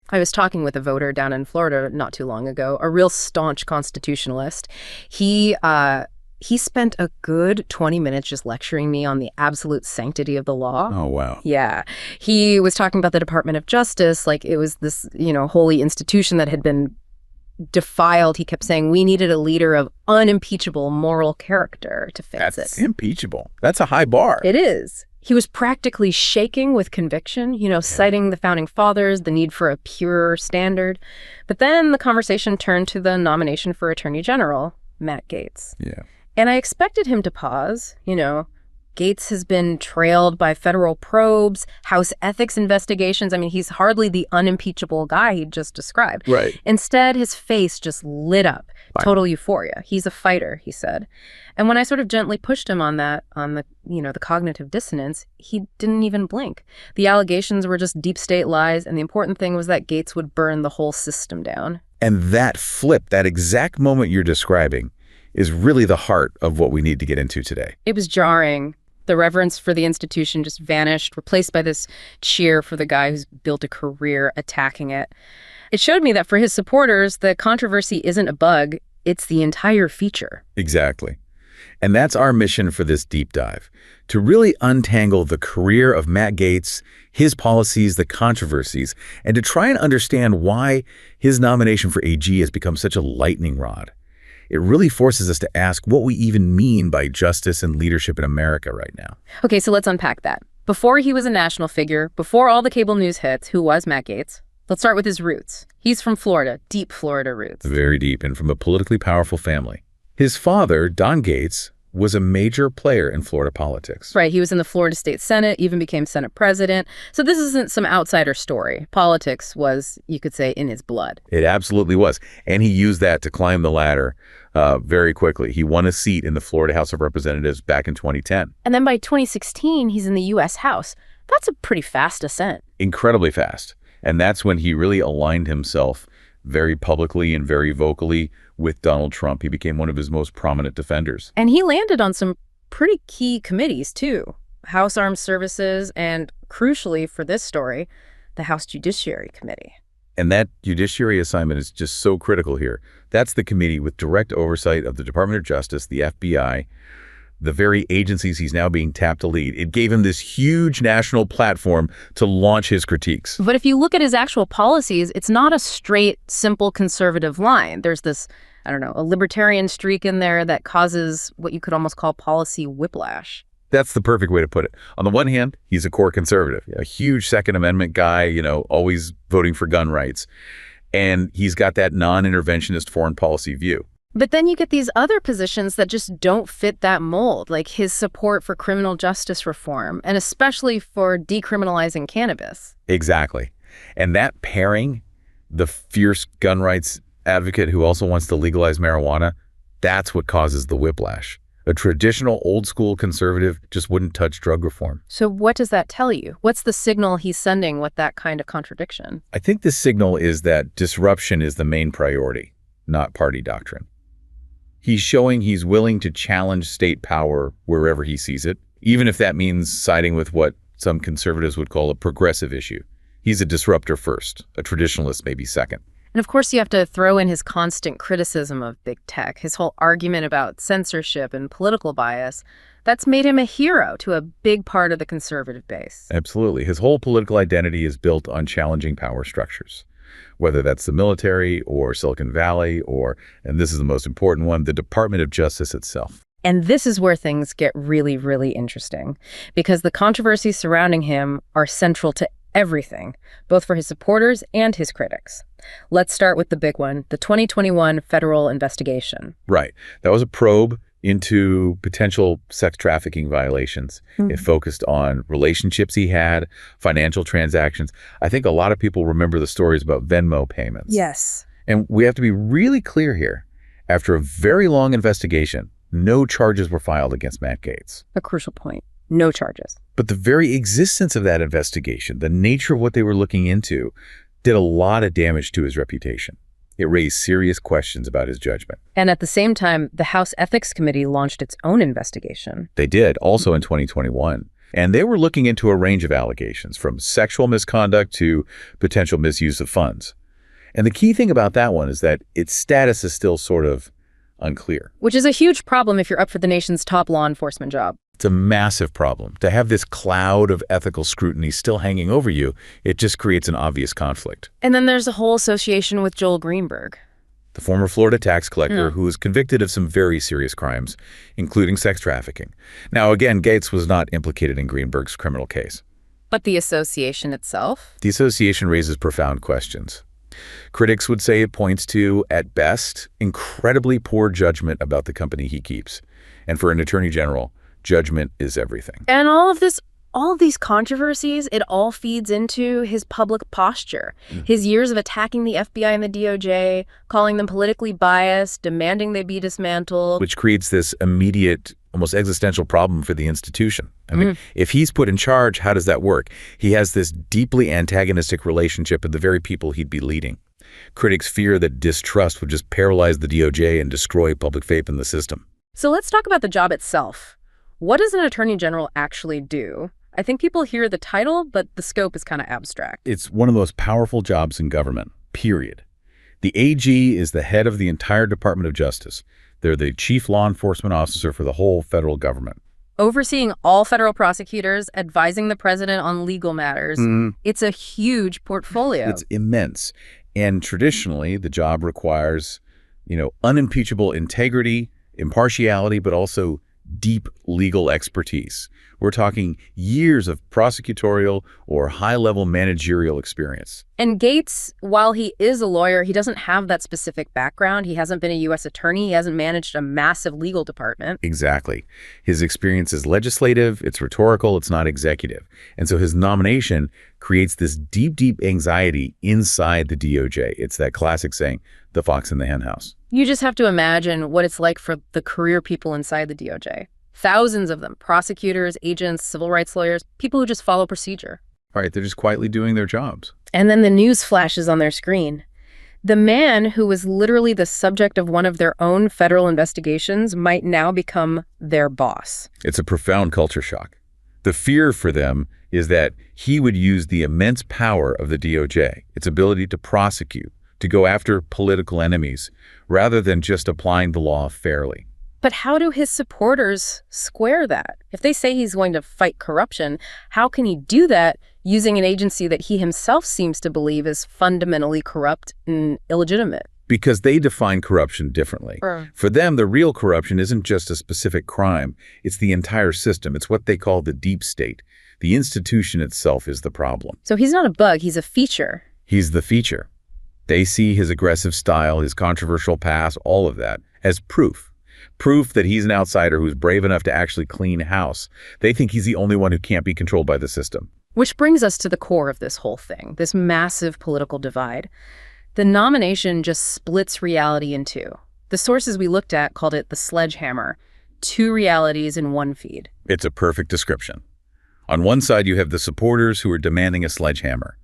I was talking with a voter down in Florida not too long ago, a real staunch constitutionalist. He spent a good 20 minutes just lecturing me on the absolute sanctity of the law. Oh, wow. Yeah. He was talking about the Department of Justice like it was this, holy institution that had been defiled. He kept saying we needed a leader of unimpeachable moral character to fix it. That's impeachable. That's a high bar. It is. He was practically shaking with conviction, citing the founding fathers, the need for a pure standard. But then the conversation turned to the nomination for Attorney General, Matt Gaetz. Yeah. And I expected him to pause. Gaetz has been trailed by federal probes, House ethics investigations. I mean, he's hardly the unimpeachable guy he just described. Right. Instead, his face just lit up. Fine. Total euphoria. He's a fighter, he said. And when I sort of gently pushed him on that, on the cognitive dissonance, he didn't even blink. The allegations were just deep state lies, and the important thing was that Gaetz would burn the whole system down. And that flip, that exact moment you're describing, is really the heart of what we need to get into today. It was jarring. The reverence for the institution just vanished, replaced by this cheer for the guy who's built a career attacking it. It showed me that for his supporters, the controversy isn't a bug, it's the entire feature. Exactly. And that's our mission for this deep dive, to really untangle the career of Matt Gaetz, his policies, the controversies, and to try and understand why his nomination for AG has become such a lightning rod. It really forces us to ask what we even mean by justice and leadership in America right now. Okay, so let's unpack that. Before he was a national figure, before all the cable news hits, who was Matt Gaetz? Let's start with his roots. He's from Florida, deep Florida roots. Very deep, and from a politically powerful family. His father, Don Gaetz, was a major player in Florida politics. Right, he was in the Florida State Senate, even became Senate president. So this isn't some outsider story. Politics was, you could say, in his blood. It absolutely was. And he used that to climb the ladder very quickly. He won a seat in the Florida House of Representatives back in 2010. And then by 2016, he's in the U.S. House. That's a pretty fast ascent. Incredibly fast. And that's when he really aligned himself very publicly and very vocally with Donald Trump. He became one of his most prominent defenders. And he landed on some pretty key committees, too. House Armed Services and, crucially for this story, the House Judiciary Committee. And that judiciary assignment is just so critical here. That's the committee with direct oversight of the Department of Justice, the FBI, the very agencies he's now being tapped to lead. It gave him this huge national platform to launch his critiques. But if you look at his actual policies, it's not a straight, simple conservative line. There's this, a libertarian streak in there that causes what you could almost call policy whiplash. That's the perfect way to put it. On the one hand, he's a core conservative, a huge Second Amendment guy, always voting for gun rights. And he's got that non-interventionist foreign policy view. But then you get these other positions that just don't fit that mold, like his support for criminal justice reform, and especially for decriminalizing cannabis. Exactly. And that pairing, the fierce gun rights advocate who also wants to legalize marijuana, that's what causes the whiplash. A traditional old-school conservative just wouldn't touch drug reform. So what does that tell you? What's the signal he's sending with that kind of contradiction? I think the signal is that disruption is the main priority, not party doctrine. He's showing he's willing to challenge state power wherever he sees it, even if that means siding with what some conservatives would call a progressive issue. He's a disruptor first, a traditionalist maybe second. And of course, you have to throw in his constant criticism of big tech, his whole argument about censorship and political bias. That's made him a hero to a big part of the conservative base. Absolutely. His whole political identity is built on challenging power structures, whether that's the military or Silicon Valley or, and this is the most important one, the Department of Justice itself. And this is where things get really, really interesting, because the controversies surrounding him are central to everything, both for his supporters and his critics. Let's start with the big one, the 2021 federal investigation. Right. That was a probe into potential sex trafficking violations. It focused on relationships he had, financial transactions. I think a lot of people remember the stories about Venmo payments. Yes. And we have to be really clear here. After a very long investigation, no charges were filed against Matt Gaetz. A crucial point. No charges. But the very existence of that investigation, the nature of what they were looking into, did a lot of damage to his reputation. It raised serious questions about his judgment. And at the same time, the House Ethics Committee launched its own investigation. They did, also in 2021. And they were looking into a range of allegations, from sexual misconduct to potential misuse of funds. And the key thing about that one is that its status is still sort of unclear. Which is a huge problem if you're up for the nation's top law enforcement job. It's a massive problem. To have this cloud of ethical scrutiny still hanging over you, it just creates an obvious conflict. And then there's a whole association with Joel Greenberg, The former Florida tax collector who was convicted of some very serious crimes, including sex trafficking. Now, again, Gaetz was not implicated in Greenberg's criminal case. But the association itself? The association raises profound questions. Critics would say it points to, at best, incredibly poor judgment about the company he keeps. And for an attorney general, judgment is everything. And all of these controversies, it all feeds into his public posture. His years of attacking the FBI and the DOJ, calling them politically biased, demanding they be dismantled. Which creates this immediate, almost existential problem for the institution. I mean, if he's put in charge, how does that work? He has this deeply antagonistic relationship with the very people he'd be leading. Critics fear that distrust would just paralyze the DOJ and destroy public faith in the system. So let's talk about the job itself. What does an attorney general actually do? I think people hear the title, but the scope is kind of abstract. It's one of the most powerful jobs in government, period. The AG is the head of the entire Department of Justice. They're the chief law enforcement officer for the whole federal government. Overseeing all federal prosecutors, advising the president on legal matters. It's a huge portfolio. It's immense. And traditionally, the job requires, unimpeachable integrity, impartiality, but also deep legal expertise. We're talking years of prosecutorial or high-level managerial experience. And Gaetz, while he is a lawyer, he doesn't have that specific background. He hasn't been a U.S. attorney. He hasn't managed a massive legal department. Exactly. His experience is legislative, it's rhetorical, it's not executive. And so his nomination creates this deep, deep anxiety inside the DOJ. It's that classic saying, the fox in the henhouse. You just have to imagine what it's like for the career people inside the DOJ. Thousands of them, prosecutors, agents, civil rights lawyers, people who just follow procedure. Right, they're just quietly doing their jobs. And then the news flashes on their screen. The man who was literally the subject of one of their own federal investigations might now become their boss. It's a profound culture shock. The fear for them is that he would use the immense power of the DOJ, its ability to prosecute, to go after political enemies, rather than just applying the law fairly. But how do his supporters square that? If they say he's going to fight corruption, how can he do that using an agency that he himself seems to believe is fundamentally corrupt and illegitimate? Because they define corruption differently. For them, the real corruption isn't just a specific crime. It's the entire system. It's what they call the deep state. The institution itself is the problem. So he's not a bug, he's a feature. He's the feature. They see his aggressive style, his controversial past, all of that, as proof. Proof that he's an outsider who's brave enough to actually clean house. They think he's the only one who can't be controlled by the system. Which brings us to the core of this whole thing, this massive political divide. The nomination just splits reality in two. The sources we looked at called it the sledgehammer, two realities in one feed. It's a perfect description. On one side, you have the supporters who are demanding a sledgehammer.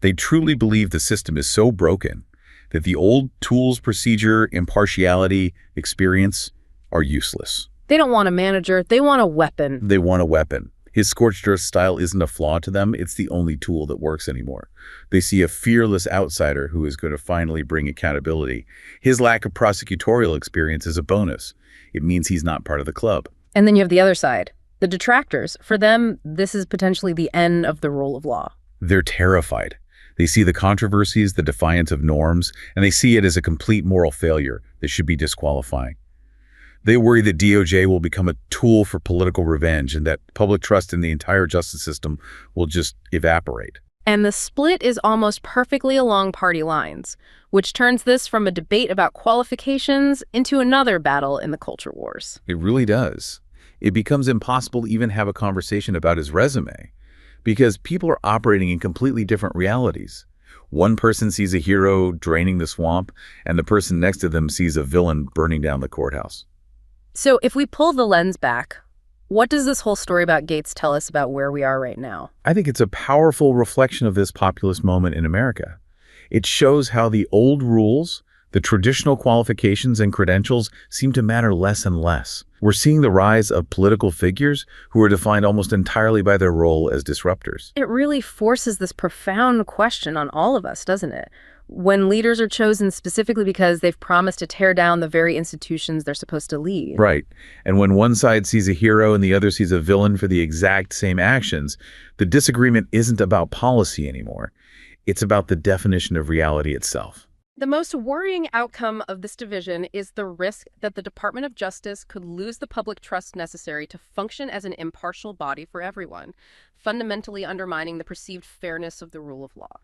They truly believe the system is so broken that the old tools, procedure, impartiality, experience are useless. They don't want a manager, they want a weapon. They want a weapon. His scorched earth style isn't a flaw to them, it's the only tool that works anymore. They see a fearless outsider who is going to finally bring accountability. His lack of prosecutorial experience is a bonus. It means he's not part of the club. And then you have the other side, the detractors. For them, this is potentially the end of the rule of law. They're terrified. They see the controversies, the defiance of norms, and they see it as a complete moral failure that should be disqualifying. They worry that DOJ will become a tool for political revenge and that public trust in the entire justice system will just evaporate. And the split is almost perfectly along party lines, which turns this from a debate about qualifications into another battle in the culture wars. It really does. It becomes impossible to even have a conversation about his resume because people are operating in completely different realities. One person sees a hero draining the swamp, and the person next to them sees a villain burning down the courthouse. So if we pull the lens back, what does this whole story about Gaetz tell us about where we are right now? I think it's a powerful reflection of this populist moment in America. It shows how the old rules, The traditional qualifications and credentials seem to matter less and less. We're seeing the rise of political figures who are defined almost entirely by their role as disruptors. It really forces this profound question on all of us, doesn't it? When leaders are chosen specifically because they've promised to tear down the very institutions they're supposed to lead. Right. And when one side sees a hero and the other sees a villain for the exact same actions, the disagreement isn't about policy anymore. It's about the definition of reality itself. The most worrying outcome of this division is the risk that the Department of Justice could lose the public trust necessary to function as an impartial body for everyone, fundamentally undermining the perceived fairness of the rule of law.